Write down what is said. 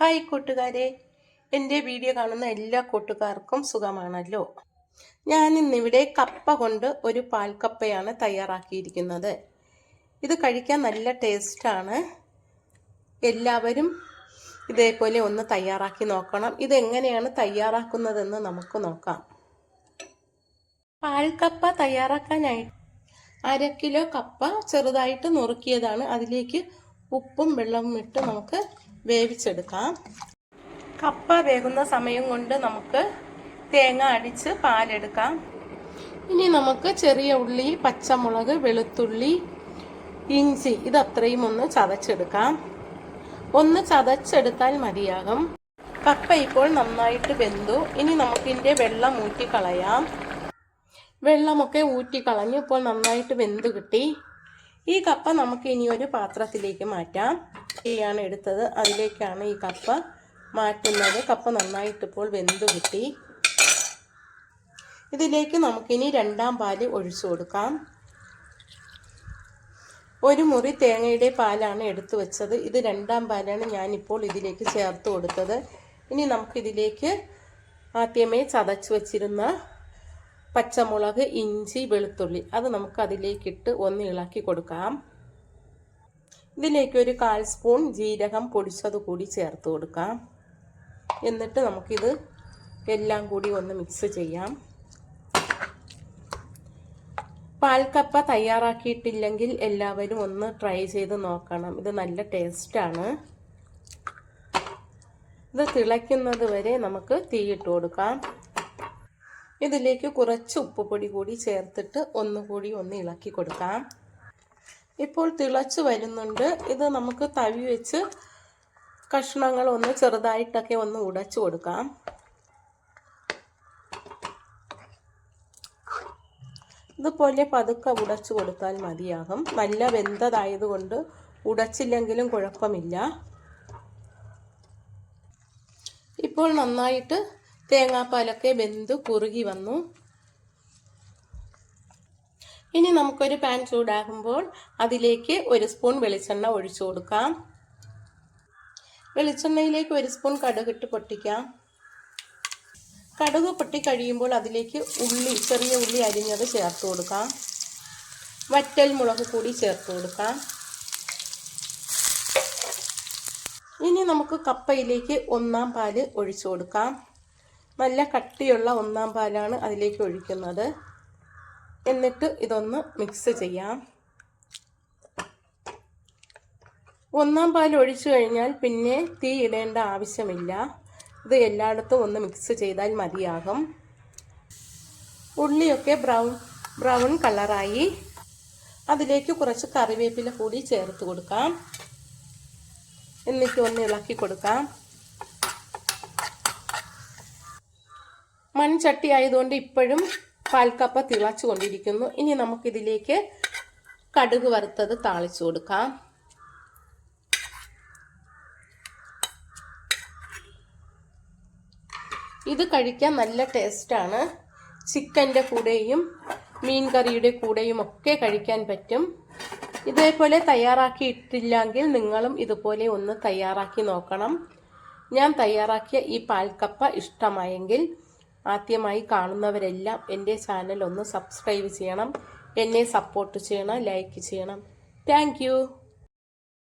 Hi കൂട്ടുകാരെ, എൻ്റെ video കാണുന്ന എല്ലാ കൂട്ടുകാർക്കും സുഖമാണല്ലോ. ഞാൻ ഇന്നിവിടെ കപ്പ കൊണ്ട് ഒരു പാൽക്കപ്പയാണ് തയ്യാറാക്കിയിരിക്കുന്നത്. ഇത് കഴിക്കാൻ നല്ല ടേസ്റ്റാണ്. എല്ലാവരും ഇതേപോലെ ഒന്ന് തയ്യാറാക്കി നോക്കണം. ഇതെങ്ങനെയാണ് തയ്യാറാക്കുന്നതെന്ന് നമുക്ക് നോക്കാം. പാൽക്കപ്പ തയ്യാറാക്കാനായിട്ട് 1/2 കിലോ കപ്പ ചെറുതായിട്ട് നുറുക്കിയതാണ്. അതിലേക്ക് ഉപ്പും വെള്ളവും ഇട്ട് നമുക്ക് വേവിച്ചെടുക്കാം. കപ്പ വേകുന്ന സമയം കൊണ്ട് നമുക്ക് തേങ്ങ അടിച്ച് പാലെടുക്കാം. ഇനി നമുക്ക് ചെറിയ ഉള്ളി, പച്ചമുളക്, വെളുത്തുള്ളി, ഇഞ്ചി ഇതത്രയും ഒന്ന് ചതച്ചെടുക്കാം. ഒന്ന് ചതച്ചെടുത്താൽ മതിയാകും. കപ്പ ഇപ്പോൾ നന്നായിട്ട് വെന്തു. ഇനി നമുക്കിതിൻ്റെ വെള്ളം ഊറ്റിക്കളയാം. വെള്ളമൊക്കെ ഊറ്റിക്കളഞ്ഞ് ഇപ്പോൾ നന്നായിട്ട് വെന്ത് കിട്ടി. ഈ കപ്പ നമുക്ക് ഇനി ഒരു പാത്രത്തിലേക്ക് മാറ്റാം. ാണ് എടുത്തത്, അതിലേക്കാണ് ഈ കപ്പ മാറ്റുന്നത്. കപ്പ നന്നായിട്ട് ഇപ്പോൾ വെന്ത് കിട്ടി. ഇതിലേക്ക് നമുക്കിനി 2ാം പാല് ഒഴിച്ചു കൊടുക്കാം. 1 മുറി തേങ്ങയുടെ പാലാണ് എടുത്തു വെച്ചത്. ഇത് 2ാം പാലാണ് ഞാനിപ്പോൾ ഇതിലേക്ക് ചേർത്ത് കൊടുത്തത്. ഇനി നമുക്കിതിലേക്ക് ആദ്യമേ ചതച്ച് വെച്ചിരുന്ന പച്ചമുളക്, ഇഞ്ചി, വെളുത്തുള്ളി അത് നമുക്ക് അതിലേക്കിട്ട് ഒന്ന് ഇളക്കി കൊടുക്കാം. ഇതിലേക്ക് ഒരു 1/4 സ്പൂൺ ജീരകം പൊടിച്ചത് കൂടി ചേർത്ത് കൊടുക്കാം. എന്നിട്ട് നമുക്കിത് എല്ലാം കൂടി ഒന്ന് മിക്സ് ചെയ്യാം. പാൽക്കപ്പ തയ്യാറാക്കിയിട്ടില്ലെങ്കിൽ എല്ലാവരും ഒന്ന് ട്രൈ ചെയ്ത് നോക്കണം. ഇത് നല്ല ടേസ്റ്റാണ്. ഇത് തിളയ്ക്കുന്നത് വരെ നമുക്ക് തീയിട്ട് കൊടുക്കാം. ഇതിലേക്ക് കുറച്ച് ഉപ്പുപൊടി കൂടി ചേർത്തിട്ട് ഒന്നുകൂടി ഒന്ന് ഇളക്കി കൊടുക്കാം. ഇപ്പോൾ തിളച്ച് വരുന്നുണ്ട്. ഇത് നമുക്ക് തവി വെച്ച് കഷ്ണങ്ങൾ ഒന്ന് ചെറുതായിട്ടൊക്കെ ഒന്ന് ഉടച്ചു കൊടുക്കാം. ഇതുപോലെ പതുക്കെ ഉടച്ചു കൊടുത്താൽ മതിയാകും. നല്ല വെന്തതായതുകൊണ്ട് ഉടച്ചില്ലെങ്കിലും കുഴപ്പമില്ല. ഇപ്പോൾ നന്നായിട്ട് തേങ്ങാപ്പാലൊക്കെ വെന്ത് കുറുകി വന്നു. ഇനി നമുക്കൊരു പാൻ ചൂടാകുമ്പോൾ അതിലേക്ക് 1 സ്പൂൺ വെളിച്ചെണ്ണ ഒഴിച്ചു കൊടുക്കാം. വെളിച്ചെണ്ണയിലേക്ക് 1 സ്പൂൺ കടുകിട്ട് പൊട്ടിക്കാം. കടുക് പൊട്ടി കഴിയുമ്പോൾ അതിലേക്ക് ചെറിയ ഉള്ളി അരിഞ്ഞത് ചേർത്ത് കൊടുക്കാം. വറ്റൽ മുളക് കൂടി ചേർത്ത് കൊടുക്കാം. ഇനി നമുക്ക് കപ്പയിലേക്ക് 1ാം പാല് ഒഴിച്ചു കൊടുക്കാം. നല്ല കട്ടിയുള്ള 1ാം പാലാണ് അതിലേക്ക് ഒഴിക്കുന്നത്. എന്നിട്ട് ഇതൊന്ന് മിക്സ് ചെയ്യാം. 1ാം പാൽ ഒഴിച്ചു കഴിഞ്ഞാൽ പിന്നെ തീ ഇടേണ്ട ആവശ്യമില്ല. ഇത് എല്ലായിടത്തും ഒന്ന് മിക്സ് ചെയ്താൽ മതിയാകും. ഉള്ളിയൊക്കെ ബ്രൗൺ കളറായി. അതിലേക്ക് കുറച്ച് കറിവേപ്പില കൂടി ചേർത്ത് കൊടുക്കാം. എന്നിട്ട് ഒന്ന് ഇളക്കി കൊടുക്കാം. മൺചട്ടി ആയതുകൊണ്ട് ഇപ്പോഴും പാൽക്കപ്പ തിളച്ചു കൊണ്ടിരിക്കുന്നു. ഇനി നമുക്കിതിലേക്ക് കടുക് വറുത്തത് താളിച്ചു കൊടുക്കാം. ഇത് കഴിക്കാൻ നല്ല ടേസ്റ്റാണ്. ചിക്കൻ്റെ കൂടെയും മീൻ കറിയുടെ കൂടെയും ഒക്കെ കഴിക്കാൻ പറ്റും. ഇതേപോലെ തയ്യാറാക്കിയിട്ടില്ലെങ്കിൽ നിങ്ങളും ഇതുപോലെ ഒന്ന് തയ്യാറാക്കി നോക്കണം. ഞാൻ തയ്യാറാക്കിയ ഈ പാൽക്കപ്പ ഇഷ്ടമായെങ്കിൽ ആദ്യമായി കാണുന്നവരെല്ലാം എൻ്റെ ചാനൽ ഒന്ന് സബ്സ്ക്രൈബ് ചെയ്യണം. എന്നെ സപ്പോർട്ട് ചെയ്യണം, ലൈക്ക് ചെയ്യണം. Thank you.